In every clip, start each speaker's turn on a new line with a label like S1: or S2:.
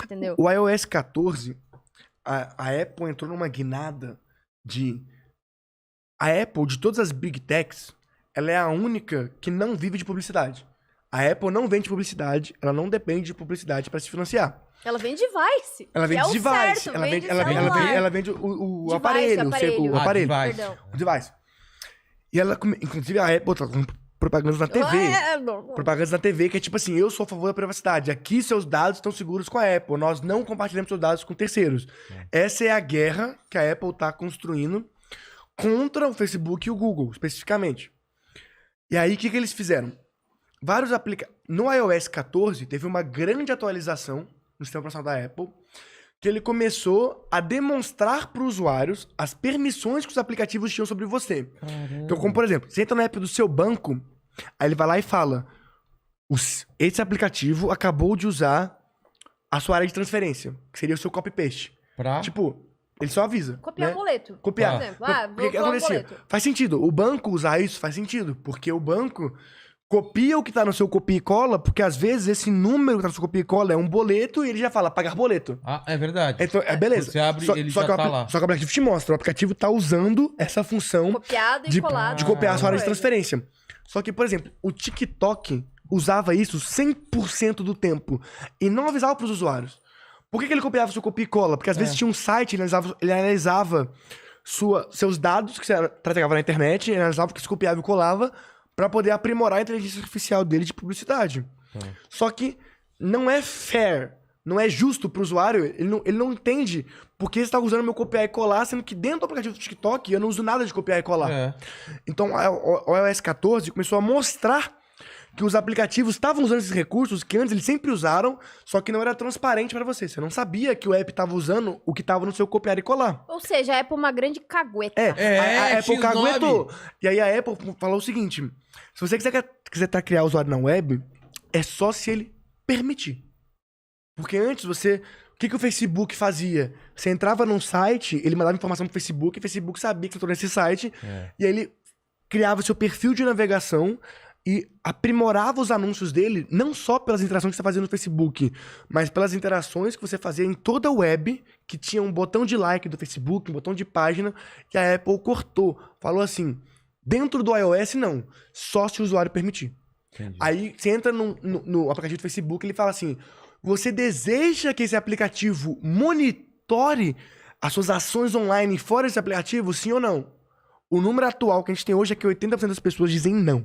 S1: entendeu?
S2: O iOS 14, a Apple entrou numa guinada de... A Apple, de todas as Big Techs, ela é a única que não vive de publicidade. A Apple não vende publicidade, ela não depende de publicidade para se financiar.
S1: Ela vende device.
S2: Ela vende
S1: que é o
S2: device,
S1: certo,
S2: ela vende,
S1: celular.
S2: ela vende o
S1: Device,
S2: aparelho, o aparelho,
S3: device.
S1: Perdão.
S2: o device. E ela, inclusive a Apple tá com propagandas na TV. Propagandas na TV que é tipo assim, eu sou a favor da privacidade. Aqui seus dados estão seguros com a Apple. Nós não compartilhamos seus dados com terceiros. Essa é a guerra que a Apple tá construindo contra o Facebook e o Google, especificamente. E aí, o que eles fizeram? Vários aplicativos... No iOS 14, teve uma grande atualização no sistema operacional da Apple, que ele começou a demonstrar para os usuários as permissões que os aplicativos tinham sobre você.
S3: Caramba.
S2: Então, como por exemplo, você entra no app do seu banco, aí ele vai lá e fala: esse aplicativo acabou de usar a sua área de transferência, que seria o seu copy-paste.
S3: Pra...
S2: Tipo, ele só avisa.
S1: Copiar
S2: né?
S1: boleto.
S2: Copiar.
S1: Por exemplo.
S2: O que acontecia? Faz sentido. O banco usar isso faz sentido, porque o banco copia o que tá no seu copia e cola, porque às vezes esse número que tá no seu copia e cola é um boleto e ele já fala pagar boleto.
S3: Ah, é verdade.
S2: Então, beleza.
S3: Você abre, ele já tá lá.
S2: Só que o aplicativo te mostra. O aplicativo tá usando essa função
S1: Copiado e colado.
S2: de copiar a sua área de
S1: Coisa.
S2: transferência. Só que, por exemplo, o TikTok usava isso 100% do tempo e não avisava pros usuários. Por que ele copiava seu copia e cola? Porque às vezes tinha um site, ele analisava seus dados que você trafegava na internet, ele analisava o que você copiava e colava pra poder aprimorar a inteligência artificial dele de publicidade. Só que não é fair, não é justo pro usuário, ele não entende por que você tá usando meu copiar e colar, sendo que dentro do aplicativo do TikTok eu não uso nada de copiar e colar.
S3: É.
S2: Então o iOS 14 começou a mostrar que os aplicativos estavam usando esses recursos que antes eles sempre usaram, só que não era transparente pra você. Você não sabia que o app estava usando o que estava no seu copiar e colar.
S1: Ou seja, a Apple é uma grande cagueta.
S2: A Apple
S3: X9.
S2: caguetou. E aí a Apple falou o seguinte: se você quiser criar usuário na web, é só se ele permitir. Porque antes você... O que o Facebook fazia? Você entrava num site, ele mandava informação pro Facebook, e o Facebook sabia que você entrou nesse site, e aí ele criava seu perfil de navegação e aprimorava os anúncios dele, não só pelas interações que você fazia no Facebook, mas pelas interações que você fazia em toda a web, que tinha um botão de like do Facebook, um botão de página, e a Apple cortou. Falou assim, dentro do iOS não, só se o usuário permitir.
S3: Entendi.
S2: Aí você entra no aplicativo do Facebook, ele fala assim, você deseja que esse aplicativo monitore as suas ações online fora desse aplicativo, sim ou não? O número atual que a gente tem hoje é que 80% das pessoas dizem não.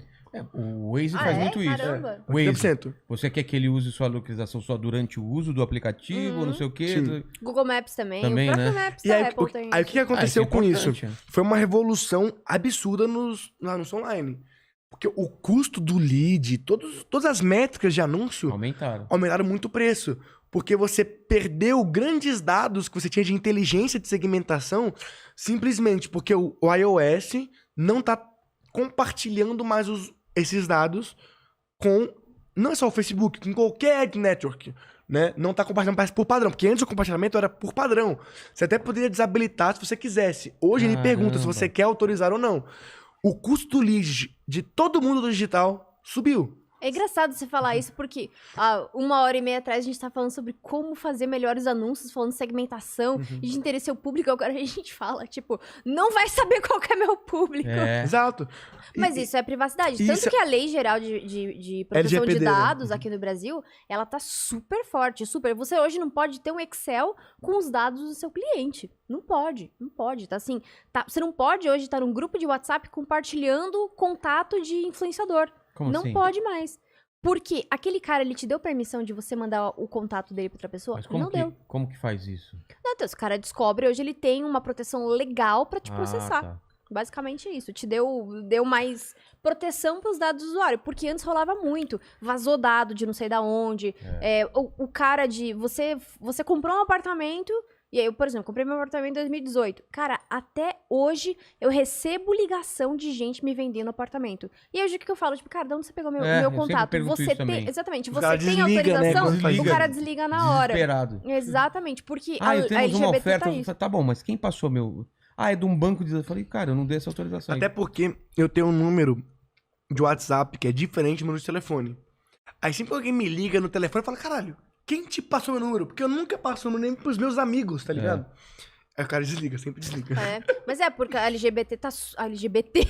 S3: O Waze faz muito isso.
S1: Caramba.
S3: Waze,
S2: 80%.
S3: você quer que ele use sua localização só durante o uso do aplicativo, não sei o quê?
S2: Sim.
S1: Google Maps também.
S3: Também,
S1: o próprio
S3: né?
S1: Maps
S2: E
S1: da
S2: aí,
S1: Apple tem.
S2: aí o que aconteceu
S3: isso é
S2: com isso?
S3: importante.
S2: Foi uma revolução absurda nos anúncios online. Porque o custo do lead, todas as métricas de anúncio aumentaram muito o preço. Porque você perdeu grandes dados que você tinha de inteligência de segmentação simplesmente porque o iOS não está compartilhando mais esses dados com... Não é só o Facebook, com qualquer ad network, né? Não está compartilhando mais por padrão. Porque antes o compartilhamento era por padrão. Você até poderia desabilitar se você quisesse. Hoje ele pergunta se você quer autorizar ou não. O custo do lead de todo mundo do digital subiu.
S1: É engraçado você falar isso porque 1h30 atrás a gente tá falando sobre como fazer melhores anúncios, falando de segmentação e de interesse ao público. Agora a gente fala, tipo, não vai saber qual que é meu público.
S2: Exato.
S1: Mas isso é privacidade. Tanto que a Lei Geral de Proteção
S2: LGPD,
S1: de
S2: né?
S1: Dados aqui no Brasil, ela tá super forte, super. Você hoje não pode ter um Excel com os dados do seu cliente. Não pode, não pode. Tá assim, você não pode hoje estar num grupo de WhatsApp compartilhando contato de influenciador.
S3: Como
S1: não
S3: assim?
S1: pode mais. Porque aquele cara, ele te deu permissão de você mandar o contato dele pra outra pessoa?
S3: Mas
S1: Não deu.
S3: como que faz isso?
S1: Não, então, se o cara descobre, hoje ele tem uma proteção legal pra te processar.
S3: Tá.
S1: Basicamente isso. Te deu mais proteção pros dados do usuário. Porque antes rolava muito. Vazou dado de não sei da onde. O cara de... Você comprou um apartamento... E aí, eu, por exemplo, comprei meu apartamento em 2018. Cara, até hoje eu recebo ligação de gente me vendendo apartamento. E aí, hoje o que eu falo? Tipo, cara, de onde você pegou meu
S3: eu
S1: contato?
S3: sempre pergunto isso também.
S1: Exatamente.
S2: O
S1: Você
S2: cara
S1: tem
S2: desliga, né,
S1: autorização?
S2: quando
S1: O cara desliga na hora.
S3: Desesperado.
S1: Exatamente. Porque
S3: Eu tenho uma
S1: LGBT
S3: oferta.
S1: tá isso.
S3: Tá bom, mas quem passou meu... é de um banco de... Eu falei, cara, eu não dei essa autorização.
S2: Até porque eu tenho um número de WhatsApp que é diferente do número de telefone. Aí sempre que alguém me liga no telefone, eu falo, caralho, quem te passou meu número? Porque eu nunca passo o número nem pros meus amigos, tá ligado? Aí o cara desliga, sempre desliga.
S1: Mas porque a LGBT tá... LGBT...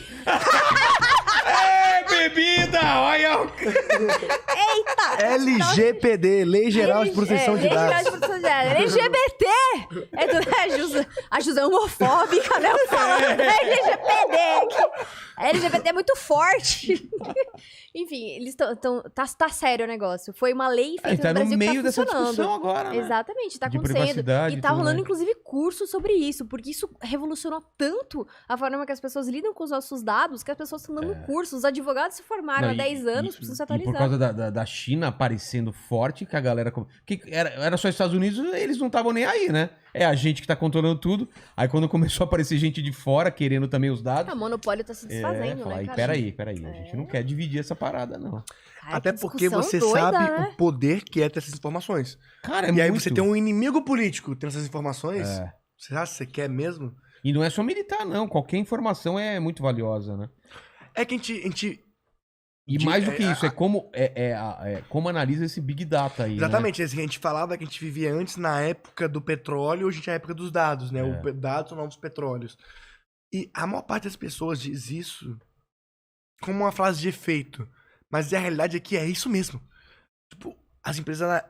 S3: Bebida! Olha o...
S1: Eita!
S2: LGPD, Lei Geral de Proteção de Dados.
S1: Lei Geral de Proteção de Dados. LGBT! A Jus é homofóbica, né? Eu falo LGBT. A LGBT é muito forte. Enfim, eles tá sério o negócio. Foi uma lei feita no Brasil
S3: no meio
S1: que tá
S3: dessa
S1: funcionando.
S3: discussão agora, né?
S1: Exatamente, tá
S3: De
S1: acontecendo.
S3: privacidade
S1: E
S3: e
S1: tá
S3: tudo
S1: rolando,
S3: mais.
S1: inclusive, curso sobre isso, porque isso revolucionou tanto a forma que as pessoas lidam com os nossos dados, que as pessoas estão dando curso. Os advogados se formaram há 10 anos, precisam se atualizar.
S3: E por causa da China aparecendo forte, que a galera... Porque era só Estados Unidos, eles não estavam nem aí, né? É a gente que tá controlando tudo. Aí quando começou a aparecer gente de fora querendo também os dados...
S1: O monopólio tá se desfazendo, né, cara?
S3: Peraí. A gente não quer dividir essa parada, não.
S1: Cara,
S2: até porque você sabe o poder que é ter essas informações.
S3: Cara,
S2: e aí você tem um inimigo político tendo essas informações. Você acha que você quer mesmo?
S3: E não é só militar, não. Qualquer informação é muito valiosa, né?
S2: É que a gente...
S3: E mais do que isso, como analisa esse Big Data aí,
S2: exatamente,
S3: né?
S2: Assim, a gente falava que a gente vivia antes na época do petróleo, hoje a gente é a época dos dados, né? Os dados são novos petróleos. E a maior parte das pessoas diz isso como uma frase de efeito. Mas a realidade é que é isso mesmo. Tipo, as empresas...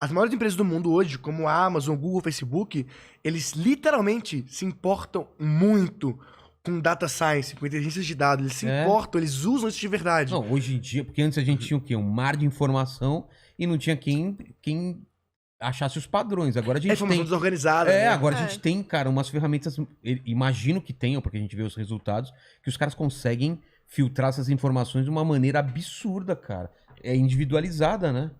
S2: As maiores empresas do mundo hoje, como a Amazon, Google, Facebook, eles literalmente se importam muito com data science, com inteligência de dados. Eles se importam, eles usam isso de verdade.
S3: Não, hoje em dia, porque antes a gente tinha o quê? Um mar de informação e não tinha quem achasse os padrões. Agora a gente
S2: informação desorganizada. Né?
S3: Agora a gente tem, cara, umas ferramentas, imagino que tenham, porque a gente vê os resultados, que os caras conseguem filtrar essas informações de uma maneira absurda, cara. É individualizada, né?